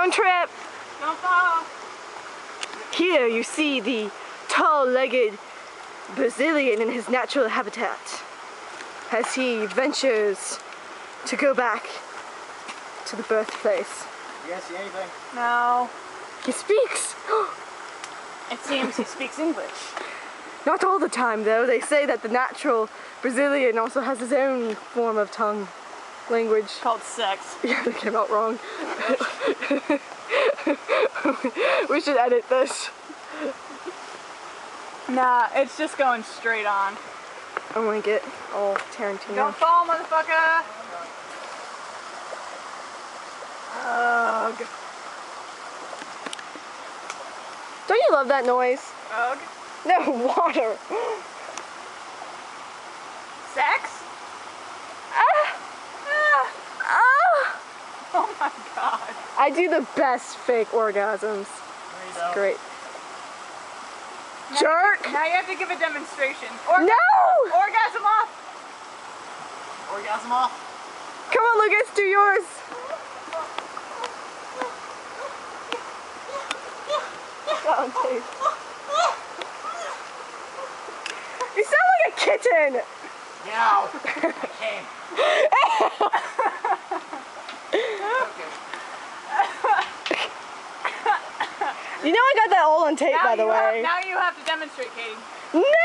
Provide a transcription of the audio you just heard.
Don't trip. Don't fall. Here you see the tall-legged Brazilian in his natural habitat as he ventures to go back to the birthplace. You guys see anything? No. He speaks! It seems he speaks English. Not all the time though. They say that the natural Brazilian also has his own form of tongue language. Called sex. Yeah, they came out wrong. We should edit this. Nah, it's just going straight on. I want to get all Tarantino. Don't fall, motherfucker! Ugh. Don't you love that noise? Ugh. No, water. Sex? Ah! Ah. Ah! Oh my god. I do the best fake orgasms. There you go. Great. Jerk! Now you have to give a demonstration. No! Orgasm off! Orgasm off? Come on, Lucas, do yours. Got on tape. You sound like a kitten. Meow. I came. You know I got that all on tape, by the way. Now you have to demonstrate, Katie. No!